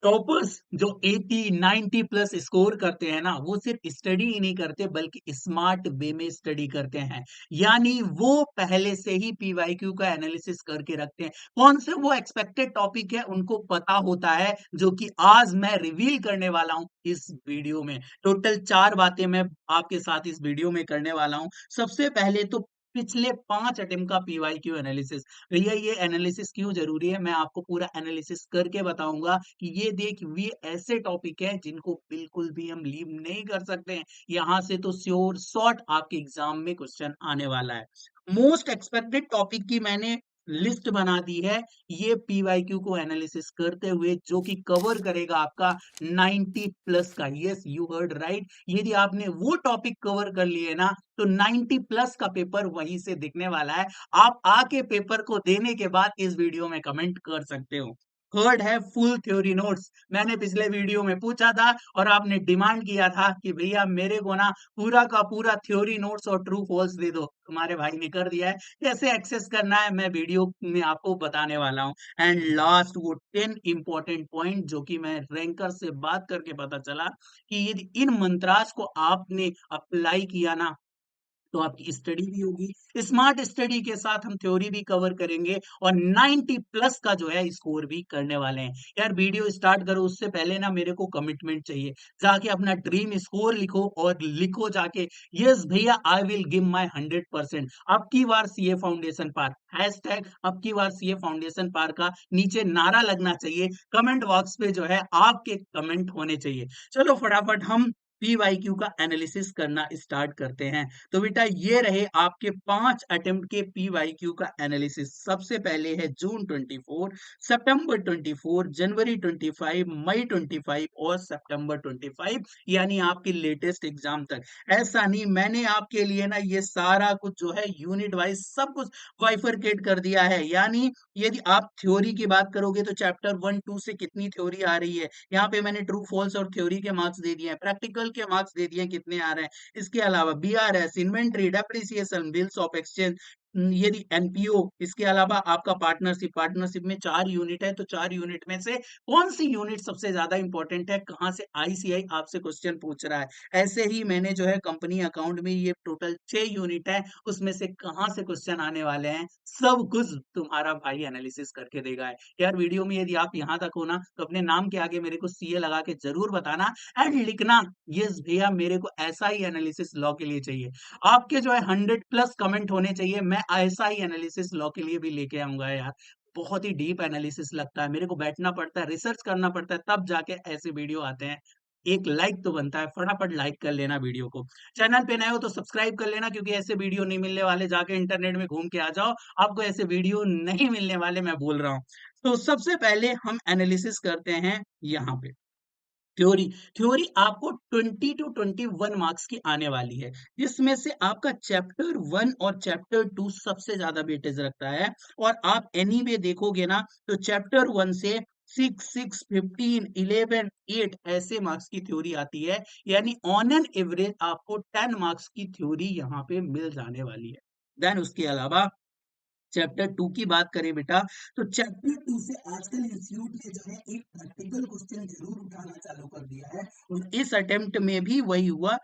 Toppers जो 80 90 plus score करते हैं ना, वो सिर्फ स्टडी ही नहीं करते बल्कि स्मार्ट वे में स्टडी करते हैं। यानी वो पहले से ही पीवाईक्यू का एनालिसिस करके रखते हैं। कौन से वो एक्सपेक्टेड टॉपिक है उनको पता होता है, जो कि आज मैं रिवील करने वाला हूँ इस वीडियो में। टोटल 4 बातें मैं आपके साथ इस वीडियो में करने वाला हूँ। सबसे पहले तो पिछले 5 अटेम्प्ट का पीवाईक्यू एनालिसिस। भैया ये एनालिसिस क्यों जरूरी है, मैं आपको पूरा एनालिसिस करके बताऊंगा कि ये ऐसे टॉपिक है जिनको बिल्कुल भी हम लीव नहीं कर सकते हैं। यहाँ से तो श्योर शॉर्ट आपके एग्जाम में क्वेश्चन आने वाला है। मोस्ट एक्सपेक्टेड टॉपिक की मैंने लिस्ट बना दी है, ये पीवाईक्यू को एनालिसिस करते हुए, जो कि कवर करेगा आपका 90 प्लस का। Yes, you heard right. यदि आपने वो टॉपिक कवर कर लिए ना, तो 90 प्लस का पेपर वहीं से दिखने वाला है। आप आके पेपर को देने के बाद इस वीडियो में कमेंट कर सकते हो। थर्ड है फुल थ्योरी नोट्स। मैंने पिछले वीडियो में पूछा था और आपने डिमांड किया था कि भैया मेरे को ना पूरा का पूरा थ्योरी नोट्स और ट्रू फॉल्स दे दो। तुम्हारे भाई ने कर दिया है। कैसे एक्सेस करना है मैं वीडियो में आपको बताने वाला हूँ। एंड लास्ट वो 10 इंपॉर्टेंट पॉइंट जो कि मैं रैंकर से बात करके पता चला कि यदि इन मंत्रास को आपने अप्लाई किया ना, तो आपकी स्टडी भी होगी। स्मार्ट स्टडी के साथ हम थ्योरी भी कवर करेंगे और 90 प्लस का जो है स्कोर भी करने वाले हैं। यार वीडियो स्टार्ट करो उससे पहले ना मेरे को कमिटमेंट चाहिए। जाके अपना ड्रीम स्कोर लिखो और लिखो जाके, यस भैया आई विल गिव माय 100%। अब की बार सीए फाउंडेशन पार, हैशटैग अब की बार सीए फाउंडेशन पार का नीचे नारा लगना चाहिए। कमेंट बॉक्स पे जो है आपके कमेंट होने चाहिए। चलो फटाफट हम पीवाईक्यू का एनालिसिस करना स्टार्ट करते हैं। तो बेटा ये रहे आपके 5 अटेम्प्ट के पीवाईक्यू का एनालिसिस। सबसे पहले है जून 24, सितंबर 24, जनवरी 25, मई 25 और सितंबर 25, यानी आपकी लेटेस्ट एग्जाम तक। ऐसा नहीं, मैंने आपके लिए ना ये सारा कुछ जो है यूनिट वाइज सब कुछ बाइफरकेट कर दिया है। यानी यदि आप थ्योरी की बात करोगे तो चैप्टर 1 2 से कितनी थ्योरी आ रही है, यहाँ पे मैंने ट्रू फॉल्स और थ्योरी के मार्क्स दे दिए हैं, प्रैक्टिकल के मार्क्स दे दिए हैं कितने आ रहे हैं। इसके अलावा BRS, inventory, depreciation, bills of exchange, यदि एनपीओ, इसके अलावा आपका पार्टनरशिप, पार्टनरशिप में 4 यूनिट है, तो 4 यूनिट में से कौन सी यूनिट सबसे ज्यादा इंपॉर्टेंट है, कहाँ से आईसीआई आपसे क्वेश्चन पूछ रहा है। ऐसे ही मैंने जो है कंपनी अकाउंट में ये टोटल 6 यूनिट है, उसमें से कहाँ से क्वेश्चन आने वाले हैं सब कुछ तुम्हारा भाई एनालिसिस करके देगा है। यार वीडियो में यदि आप यहाँ तक हो ना, तो अपने नाम के आगे मेरे को सीए लगा के जरूर बताना एंड लिखना, यस भैया मेरे को ऐसा ही एनालिसिस लॉ के लिए चाहिए। आपके जो है 100 प्लस कमेंट होने चाहिए, मैं ऐसा ही एनालिसिस लॉ के लिए भी लेके आऊंगा यार। बहुत ही डीप एनालिसिस लगता है, मेरे को बैठना पड़ता है, रिसर्च करना पड़ता है, तब जाके ऐसे वीडियो आते हैं। एक लाइक तो बनता है, फटाफट लाइक कर लेना वीडियो को। चैनल पे नए हो तो सब्सक्राइब कर लेना, क्योंकि ऐसे वीडियो नहीं मिलने वाले, जाके इंटरनेट में घूम के आ जाओ, आपको ऐसे वीडियो नहीं मिलने वाले, मैं बोल रहा हूँ। तो सबसे पहले हम एनालिसिस करते हैं यहाँ पे थ्योरी। थ्योरी आपको 20 to 21 मार्क्स की आने वाली है, जिसमें से आपका चैप्टर 1 और चैप्टर 2 सबसे ज्यादा वेटेज रखता है। और आप एनीवे देखोगे ना, तो चैप्टर 1 से 6 6 15 11 8 ऐसे मार्क्स की थ्योरी आती है। यानी ऑन एन एवरेज आपको 10 मार्क्स की थ्योरी यहाँ पे मिल जाने वाली है। देन उसके अलावा चैप्टर 2 की बात करें बेटा, तो चैप्टर 2 से आजकल इंस्टीट्यूट ने जो है एक प्रैक्टिकल क्वेश्चन जरूर उठाना चालू कर दिया है। और इस अटेम्प्ट में भी वही हुआ,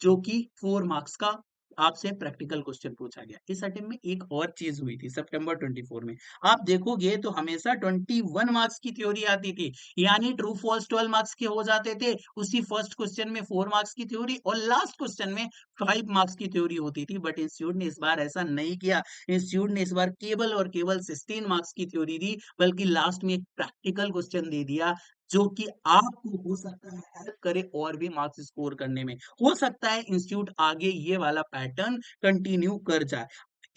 जो कि 4 मार्क्स का आपसे प्रैक्टिकल क्वेश्चन पूछा गया। इस अटेम्प्ट में एक और चीज हुई थी सितंबर 24 में, आप देखोगे तो हमेशा 21 मार्क्स की थ्योरी आती थी। यानी ट्रू फॉल्स 12 मार्क्स के हो जाते थे, उसी फर्स्ट क्वेश्चन में 4 मार्क्स की थ्योरी और लास्ट क्वेश्चन में 5 मार्क्स की थ्योरी होती थी। बट इंस्टीट्यूट ने इस बार ऐसा नहीं किया। इंस्टीट्यूट ने इस बार केवल और केवल 16 मार्क्स की थ्योरी दी, बल्कि लास्ट में एक प्रैक्टिकल क्वेश्चन दे दिया, जो कि आपको हो सकता है हेल्प करे और भी मार्क्स स्कोर करने में। हो सकता है इंस्टीट्यूट आगे ये वाला पैटर्न कंटिन्यू कर जाए।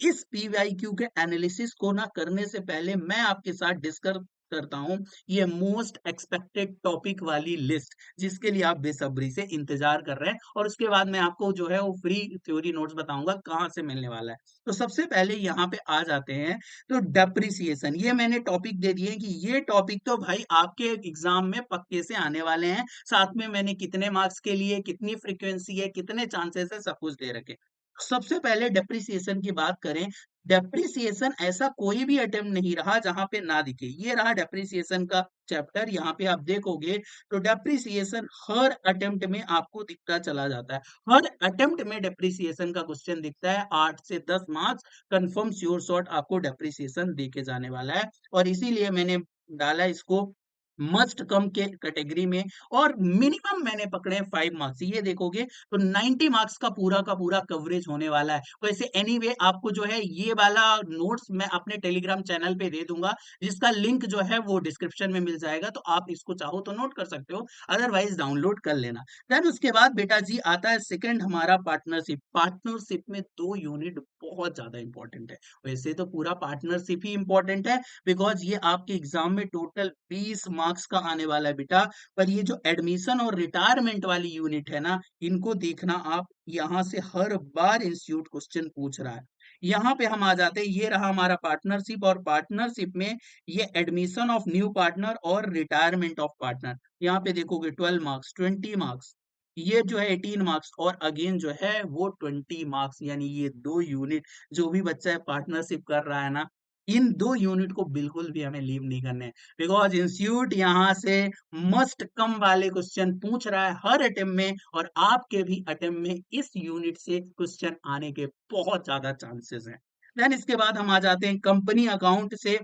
इस पीवाईक्यू के एनालिसिस को ना करने से पहले मैं आपके साथ डिस्कस करता हूं ये मोस्ट एक्सपेक्टेड टॉपिक वाली लिस्ट, जिसके लिए आप बेसब्री से इंतजार कर रहे हैं। और उसके बाद मैं आपको जो है वो फ्री थ्योरी नोट्स बताऊंगा कहाँ से मिलने वाला है। तो सबसे पहले यहाँ पे आ जाते हैं, तो डेप्रिसिएशन, ये मैंने टॉपिक दे दिए कि ये टॉपिक तो भाई आपके एग्जाम में पक्के से आने वाले हैं। साथ में मैंने कितने मार्क्स के लिए कितनी फ्रीक्वेंसी है, कितने चांसेस है, सब कुछ दे रखे। सबसे पहले डेप्रिसिएशन की बात करें, डेप्रिसिएशन ऐसा कोई भी अटेम्प्ट नहीं रहा जहां पे ना दिखे। ये रहा डेप्रिसिएशन का चैप्टर, यहाँ पे आप देखोगे तो डेप्रिसिएशन हर अटेम्प्ट में आपको दिखता चला जाता है। हर अटेम्प्ट में डेप्रिसिएशन का क्वेश्चन दिखता है। 8 से 10 मार्क्स कंफर्म श्योर शॉट आपको डेप्रिसिएशन देके जाने वाला है, और इसीलिए मैंने डाला इसको मस्ट कम के कैटेगरी में। और मिनिमम मैंने पकड़े 5 मार्क्स। ये देखोगे तो 90 मार्क्स का पूरा कवरेज होने वाला है। वैसे एनीवे आपको जो है ये वाला नोट्स मैं अपने टेलीग्राम चैनल पे दे दूंगा, जिसका लिंक जो है वो डिस्क्रिप्शन में मिल जाएगा, तो आप इसको चाहो तो नोट कर सकते हो, अदरवाइज डाउनलोड कर लेना। देन उसके बाद बेटा जी आता है सेकंड हमारा पार्टनरशिप। पार्टनरशिप में 2 यूनिट बहुत ज्यादा इंपॉर्टेंट है। वैसे तो पूरा पार्टनरशिप ही इंपॉर्टेंट है, बिकॉज ये आपके एग्जाम में टोटल 20 मार्क्स का आने वाला है बेटा। पर ये जो एडमिशन और रिटायरमेंट वाली यूनिट है ना, इनको देखना आप, यहाँ से हर बार इंस्टीट्यूट क्वेश्चन पूछ रहा है। यहाँ पे हम आ जाते हैं, ये रहा हमारा पार्टनरशिप, और पार्टनरशिप में ये एडमिशन ऑफ न्यू पार्टनर और रिटायरमेंट ऑफ पार्टनर। यहाँ पे देखोगे 12 मार्क्स, 20 मार्क्स, ये जो है 18 मार्क्स, और अगेन जो है वो 20 मार्क्स। यानी ये 2 यूनिट, जो भी बच्चा है पार्टनरशिप कर रहा है ना, इन 2 यूनिट को बिल्कुल भी हमें लीव नहीं करने हैं, बिकॉज इंस्टीट्यूट यहाँ से मस्ट कम वाले क्वेश्चन पूछ रहा है हर अटेम्प्ट में, और आपके भी अटेम्प्ट में इस यूनिट से क्वेश्चन आने के बहुत ज्यादा चांसेस हैं। देन इसके बाद हम आ जाते हैं कंपनी अकाउंट से।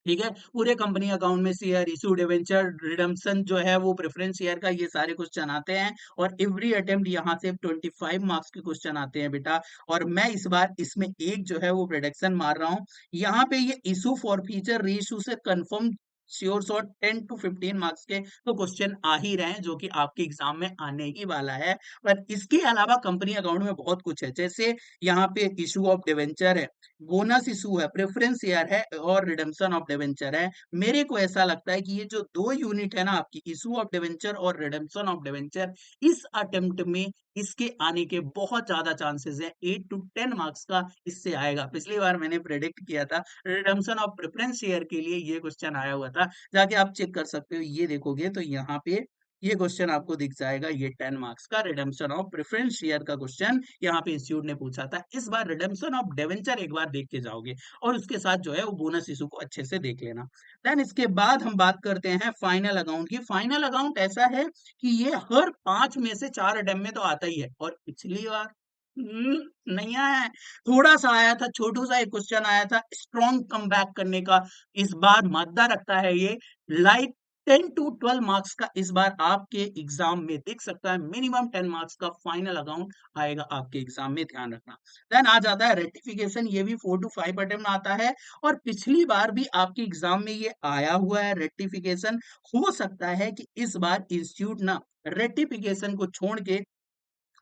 ठीक है, पूरे कंपनी अकाउंट में शेयर इशू, डिवेंचर, रिडम्पशन जो है वो प्रेफरेंस शेयर का, ये सारे क्वेश्चन आते हैं, और एवरी अटेम्प्ट यहाँ से 25 मार्क्स के क्वेश्चन आते हैं बेटा। और मैं इस बार इसमें एक जो है वो प्रोडक्शन मार रहा हूँ, यहाँ पे ये इशू फॉर फ्यूचर रीइशू से confirm sure shot 10 to 15 marks के तो क्वेश्चन आ ही रहे हैं, जो कि आपके एग्जाम में आने ही वाला है। पर इसके अलावा कंपनी अकाउंट में बहुत कुछ है, जैसे यहाँ पे इशू ऑफ डिवेंचर है, बोनस इशू है, प्रेफरेंस शेयर है, और रिडम्पशन ऑफ डिवेंचर है। मेरे को ऐसा लगता है कि ये जो 2 यूनिट है ना आपकी, इशू ऑफ डिवेंचर और रिडम्पशन ऑफ डिवेंचर, इस अटेम्प्ट में इसके आने के बहुत ज्यादा चांसेस है। 8 to 10 मार्क्स का इससे आएगा। पिछली बार मैंने प्रेडिक्ट किया था रिडम्पशन ऑफ प्रेफरेंस शेयर के लिए, ये क्वेश्चन आया हुआ था, जाके आप चेक कर सकते हो। ये देखोगे तो यहाँ पे ये क्वेश्चन आपको दिख जाएगा, ये 10 मार्क्स का रिडेम्पशन ऑफ प्रेफरेंस शेयर का क्वेश्चन यहाँ पे इंस्टीट्यूट ने पूछा था। इस बार रिडेम्पशन ऑफ डिवेंचर एक बार देख के जाओगे, और उसके साथ जो है वो बोनस इशू को अच्छे से देख लेना। देन इसके बाद हम बात करते हैं फाइनल अकाउंट की। फाइनल अकाउंट ऐसा है कि ये हर 5 में से 4 अटेम्प्ट में तो आता ही है, और पिछली बार नहीं आया है, थोड़ा सा आया था, छोटू सा एक क्वेश्चन आया था स्ट्रॉन्ग कम बैक करने का। इस बार मादा रखता है ये, लाइक 10 to 12 मार्क्स का इस बार आपके एग्जाम में दिख सकता है। मिनिमम 10 मार्क्स का फाइनल अकाउंट आएगा आपके एग्जाम में, ध्यान रखना। देन आ जाता है रेक्टिफिकेशन, ये भी 4 to 5 अटेम्प्ट आता है, और पिछली बार भी आपके एग्जाम में ये आया हुआ है रेक्टिफिकेशन। हो सकता है कि इस बार इंस्टीट्यूट ना रेक्टिफिकेशन को छोड़ के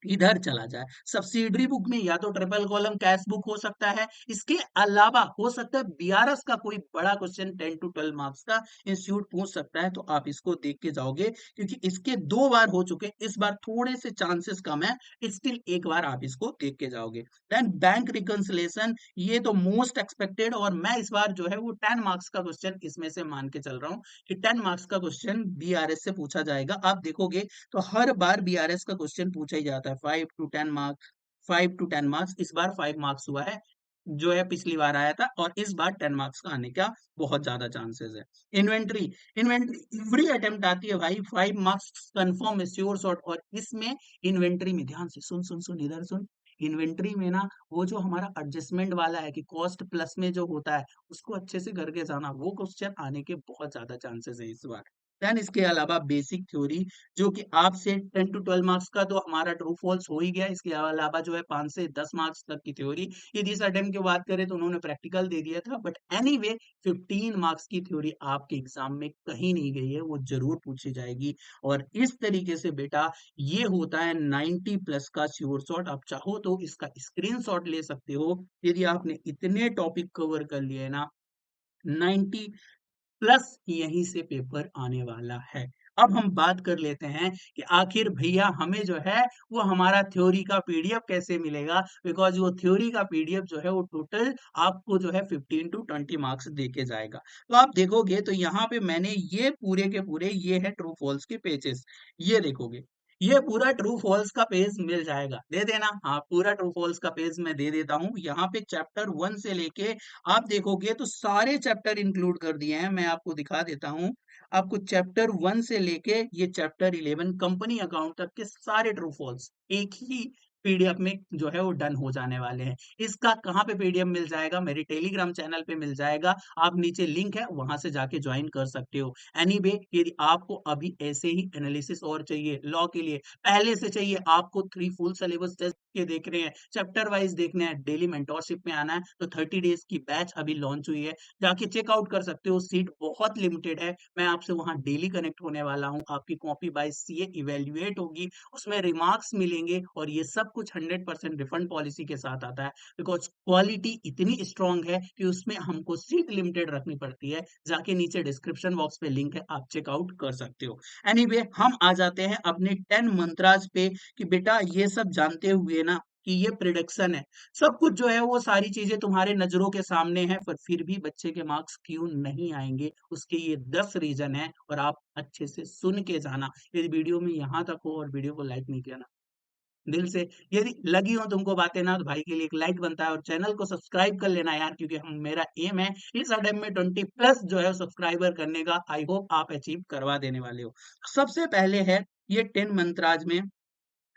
इधर चला जाए, सब्सिडरी बुक में या तो ट्रिपल कॉलम कैश बुक हो सकता है, इसके अलावा हो सकता है बीआरएस का कोई बड़ा क्वेश्चन 10 to 12 मार्क्स का इंस्टीट्यूट पूछ सकता है, तो आप इसको देख के जाओगे, क्योंकि इसके 2 बार हो चुके, इस बार थोड़े से चांसेस कम है, स्टिल एक बार आप इसको देख के जाओगे। देन बैंक रिकंसिलेशन, ये तो मोस्ट एक्सपेक्टेड, और मैं इस बार जो है वो 10 मार्क्स का क्वेश्चन इसमें से मान के चल रहा हूँ कि 10 मार्क्स का क्वेश्चन बीआरएस से पूछा जाएगा। आप देखोगे तो हर बार बीआरएस का क्वेश्चन पूछा ही जाता है, 5 to 10 मार्क्स, 5 to 10 मार्क्स। इस बार 5 मार्क्स हुआ है, जो है पिछली बार आया था, और इस बार 10 मार्क्स का आने का बहुत ज्यादा चांसेस है। इन्वेंट्री, इन्वेंट्री एवरी अटेम्प्ट आती है भाई, 5 मार्क्स कंफर्म है श्योर शॉट। और इसमें इन्वेंट्री में ध्यान से सुन सुन सुन इधर सुन, इन्वेंट्री में ना वो जो हमारा एडजस्टमेंट वाला है कि कॉस्ट प्लस में जो होता है, उसको अच्छे से करके जाना, वो क्वेश्चन आने के बहुत ज्यादा चांसेस है इस बार। देन इसके अलावा बेसिक थ्योरी, जो कि आपसे 10 to 12 मार्क्स का तो हमारा ट्रू फॉल्स हो ही गया, इसके अलावा जो है 5 से 10 मार्क्स तक की थ्योरी। यदि इस अटेम्प्ट की बात करें तो उन्होंने प्रैक्टिकल दे दिया था, बट एनीवे 15 मार्क्स की थ्योरी आपके एग्जाम में कहीं नहीं गई है, वो जरूर पूछी जाएगी। और इस तरीके से बेटा ये होता है 90 प्लस का श्योर शॉट। आप चाहो तो इसका स्क्रीनशॉट ले सकते हो, यदि आपने इतने टॉपिक कवर कर लिए ना, 90 प्लस यहीं से पेपर आने वाला है। अब हम बात कर लेते हैं कि आखिर भैया हमें जो है वो हमारा थ्योरी का पीडीएफ कैसे मिलेगा, बिकॉज वो थ्योरी का पीडीएफ जो है वो टोटल आपको जो है 15 to 20 मार्क्स दे के जाएगा। तो आप देखोगे तो यहाँ पे मैंने ये पूरे के पूरे ये है ट्रू फॉल्स के पेजेस, ये देखोगे ये पूरा ट्रू फॉल्स का पेज मिल जाएगा, दे देना। हाँ, पूरा ट्रू फॉल्स का पेज मैं दे देता हूँ। यहाँ पे चैप्टर 1 से लेके आप देखोगे तो सारे चैप्टर इंक्लूड कर दिए हैं। मैं आपको दिखा देता हूँ। आपको चैप्टर 1 से लेके ये चैप्टर 11 कंपनी अकाउंट तक के सारे ट्रू फॉल्स एक ही पीडीएफ में जो है वो डन हो जाने वाले हैं। इसका कहाँ पे पीडीएफ मिल जाएगा? मेरे टेलीग्राम चैनल पे मिल जाएगा। आप नीचे लिंक है, वहां से जाके ज्वाइन कर सकते हो। एनीवे यदि आपको अभी ऐसे ही एनालिसिस और चाहिए लॉ के लिए, पहले से चाहिए, आपको 3 फुल सिलेबस टेस्ट के देख रहे हैं, चैप्टर वाइज देखने हैं, डेली मेंटोरशिप में आना है, तो 30 डेज की बैच अभी लॉन्च हुई है, जाके चेकआउट कर सकते हो। सीट बहुत लिमिटेड है। मैं आपसे वहां डेली कनेक्ट होने वाला हूं। आपकी कॉपी बाय सीए इवेल्युएट होगी, उसमें रिमार्क्स मिलेंगे और ये सब कुछ 100% रिफंड पॉलिसी के साथ आता है, बिकॉज क्वालिटी इतनी स्ट्रांग है कि उसमें हमको सीट लिमिटेड रखनी पड़ती है। जाके नीचे डिस्क्रिप्शन बॉक्स पे लिंक है, आप चेकआउट कर सकते हो। एनीवे हम आ जाते हैं अपने 10 मंत्राज पे कि बेटा ये सब जानते हुए ना कि ये प्रिडिक्शन है, सब कुछ जो है वो सारी चीजें तुम्हारे नजरों के सामने है, पर फिर भी बच्चे के मार्क्स क्यों नहीं आएंगे, उसके ये 10 रीजन है और आप अच्छे से सुन के जाना। यदि वीडियो में यहाँ तक हो और वीडियो को लाइक नहीं किया ना, दिल से यदि लगी हो तुमको बातें ना, तो भाई के लिए एक लाइक बनता है और चैनल को सब्सक्राइब कर लेना यार, क्योंकि हम मेरा एम है इस अटेम्प्ट में 20 प्लस जो है सब्सक्राइबर करने का। आई होप आप अचीव करवा देने वाले हो। सबसे पहले है ये 10 मंत्राज में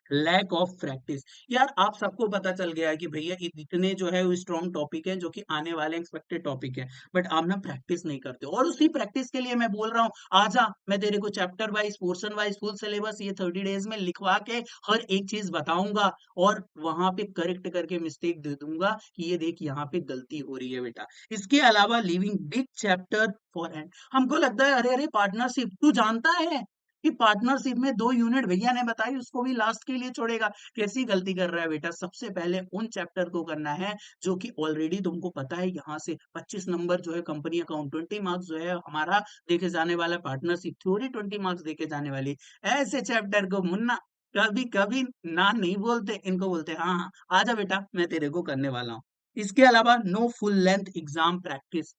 लैक ऑफ प्रैक्टिस। यार आप सबको पता चल गया है कि भैया इतने जो है वो स्ट्रॉन्ग टॉपिक है जो कि आने वाले एक्सपेक्टेड टॉपिक है, बट आप ना प्रैक्टिस नहीं करते हो। और उसी प्रैक्टिस के लिए मैं बोल रहा हूँ, आजा मैं तेरे को chapter wise portion wise full syllabus ये 30 डेज में लिखवा के हर एक चीज बताऊंगा और वहां पे करेक्ट करके मिस्टेक दे दूंगा कि ये देख यहाँ पे गलती हो रही है बेटा। इसके अलावा living big chapter for and. हमको लगता है अरे अरे पार्टनरशिप तू जानता है कि पार्टनरशिप में 2 यूनिट भैया ने बताई, उसको भी लास्ट के लिए छोड़ेगा। कैसी गलती कर रहा है बेटा? सबसे पहले उन चैप्टर को करना है जो कि ऑलरेडी तुमको पता है। यहाँ से 25 नंबर जो है कंपनी अकाउंट, 20 मार्क्स जो है हमारा देखे जाने वाला, पार्टनरशिप थ्योरी 20 मार्क्स देखे जाने वाली। ऐसे चैप्टर को मुन्ना कभी कभी ना नहीं बोलते, इनको बोलते हाँ हाँ आजा बेटा मैं तेरे को करने वाला हूँ। इसके अलावा no full length exam practice.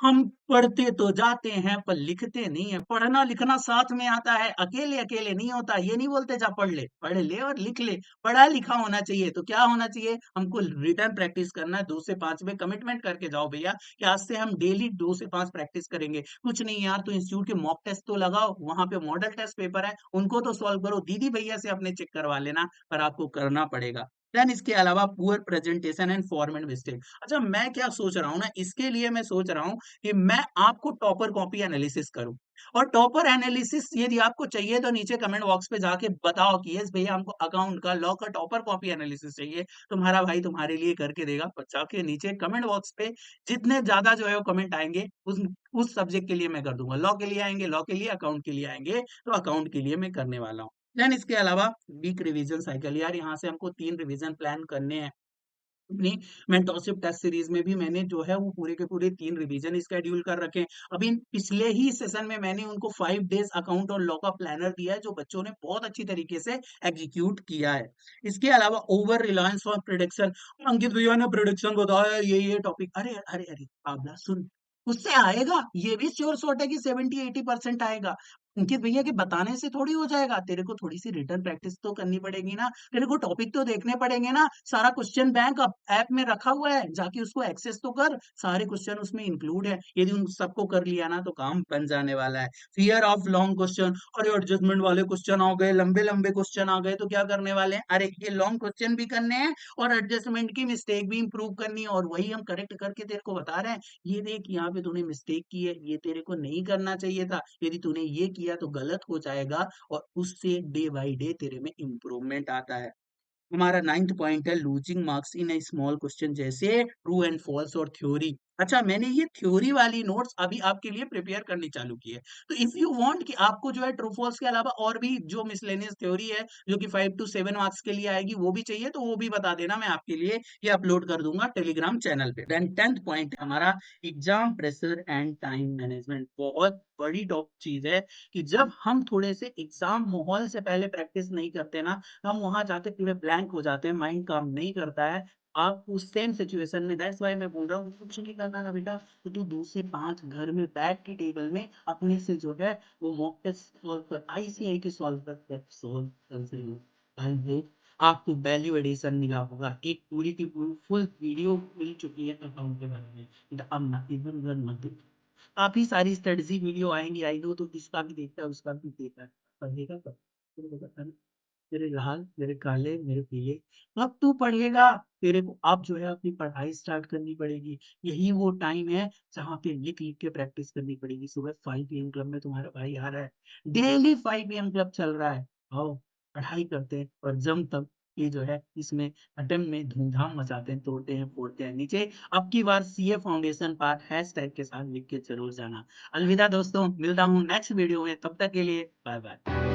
हम पढ़ते तो जाते हैं पर लिखते नहीं है। पढ़ना लिखना साथ में आता है, अकेले अकेले नहीं होता। ये नहीं बोलते जा पढ़ ले, पढ़ ले और लिख ले। पढ़ा लिखा होना चाहिए। तो क्या होना चाहिए? हमको रिटर्न प्रैक्टिस करना है। 2 से 5 में कमिटमेंट करके जाओ भैया कि आज से हम डेली 2 से 5 प्रैक्टिस करेंगे। कुछ नहीं यार, तो इंस्टीट्यूट के मॉक टेस्ट तो लगाओ, वहां पे मॉडल टेस्ट पेपर है, उनको तो सॉल्व करो। दीदी भैया से अपने चेक करवा लेना, पर आपको करना पड़ेगा। देन इसके अलावा poor presentation and format mistake. अच्छा मैं क्या सोच रहा हूँ ना, इसके लिए मैं सोच रहा हूँ कि मैं आपको टॉपर कॉपी एनालिसिस करूं। और टॉपर एनालिसिस यदि आपको चाहिए तो नीचे कमेंट बॉक्स पे जाके बताओ कि यस भैया हमको अकाउंट का लॉ का टॉपर कॉपी एनालिसिस चाहिए। तुम्हारा भाई तुम्हारे लिए करके देगा। पर जाके नीचे कमेंट बॉक्स पे जितने ज्यादा जो है वो कमेंट आएंगे उस सब्जेक्ट के लिए मैं कर दूंगा। लॉ के लिए आएंगे लॉ के लिए, अकाउंट के लिए आएंगे तो अकाउंट के लिए मैं करने वाला हूँ। देन इसके अलावा वीक रिवीजन साइकिल। यार यहाँ से हमको 3 रिवीजन प्लान करने हैं। अपनी मेंटरशिप टेस्ट सीरीज में भी मैंने जो है वो पूरे के पूरे 3 रिवीजन स्केड्यूल कर रखे हैं। अभी पिछले ही सेशन में मैंने उनको 5 डेज अकाउंट और लॉ का प्लानर दिया है, जो बच्चों ने बहुत अच्छी तरीके से एग्जीक्यूट किया है। इसके अलावा ओवर रिलायंस ऑन प्रिडिक्शन। अंकित भैया ने प्रिडिक्शन बताया ये टॉपिक, अरे अरे अरे आबला सुन, उससे आएगा, ये भी श्योर शॉट है कि 70-80% आएगा। अंकित भैया के बताने से थोड़ी हो जाएगा, तेरे को थोड़ी सी रिटर्न प्रैक्टिस तो करनी पड़ेगी ना, तेरे को टॉपिक तो देखने पड़ेंगे ना। सारा क्वेश्चन बैंक ऐप में रखा हुआ है, जाके उसको एक्सेस तो कर। सारे क्वेश्चन उसमें इंक्लूड है। यदि उन सबको कर लिया ना तो काम बन जाने वाला है। Fear of long question. अरे एडजस्टमेंट वाले क्वेश्चन आ गए, लंबे लंबे क्वेश्चन आ गए, तो क्या करने वाले हैं? अरे ये लॉन्ग क्वेश्चन भी करने हैं और एडजस्टमेंट की मिस्टेक भी इंप्रूव करनी है, और वही हम करेक्ट करके तेरे को बता रहे हैं। ये देख यहाँ पे तूने मिस्टेक की है, ये तेरे को नहीं करना चाहिए था। यदि तूने ये किया तो गलत हो जाएगा, और उससे डे बाई डे तेरे में इम्प्रूवमेंट आता है। हमारा 9th पॉइंट है losing marks in A small question, जैसे ट्रू एंड फॉल्स और थ्योरी। अच्छा मैंने ये थ्योरी वाली नोट्स अभी आपके लिए प्रिपेयर करनी चालू की है। तो इफ यू वांट कि आपको जो है ट्रू फॉल्स के अलावा और भी जो मिसलेनियस थ्योरी है जो कि 5 to 7 मार्क्स के लिए आएगी वो भी चाहिए, तो वो भी बता देना, मैं आपके लिए ये अपलोड कर दूंगा टेलीग्राम चैनल पे। देन 10th पॉइंट है हमारा exam pressure and time management. बहुत बड़ी टॉप चीज है कि जब हम थोड़े से एग्जाम माहौल से पहले प्रैक्टिस नहीं करते ना, हम वहां जाते पूरे ब्लैंक हो जाते हैं, माइंड काम नहीं करता है। आप उस सेम सिचुएशन में दैट्स व्हाई मैं बोल रहा हूँ कुछ नहीं करना ना बेटा, तो तू 2 से 5 घर में बैठ के टेबल में अपने से जो है वो मॉक टेस्ट सॉल्व कर, आईसीआई के सॉल्व कर, सॉल्व कर भाई देख, आपको वैल्यू एडिशन मिला होगा, एक पूरी की पूरी फुल वीडियो मिल चुकी है अकाउंट के बारे में, अब ना इधर उधर मत देख। काफी सारी स्टडी वीडियो आएंगी, आई नो, तो इसका भी देखता है उसका भी देखता है, पढ़ेगा कब? तेरे को पता नहीं, मेरे लाल, मेरे काले, मेरे पीले, अब तू पढ़ेगा। तेरे को अब जो है अपनी पढ़ाई स्टार्ट करनी पड़ेगी। यही वो टाइम है जहाँ पे लिख लिख के प्रैक्टिस करनी पड़ेगी। सुबह 5 PM क्लब में तुम्हारा भाई आ रहा है, डेली 5 PM क्लब चल रहा है। आओ पढ़ाई करते हैं और जम तक ये जो है इसमें अटेम्प्ट में धूमधाम मचाते हैं, तोड़ते हैं, फोड़ते हैं। नीचे अब की बार CA foundation part hashtag के साथ लिख के जरूर जाना। अलविदा दोस्तों, मिलता हूँ नेक्स्ट वीडियो में, तब तक के लिए बाय बाय।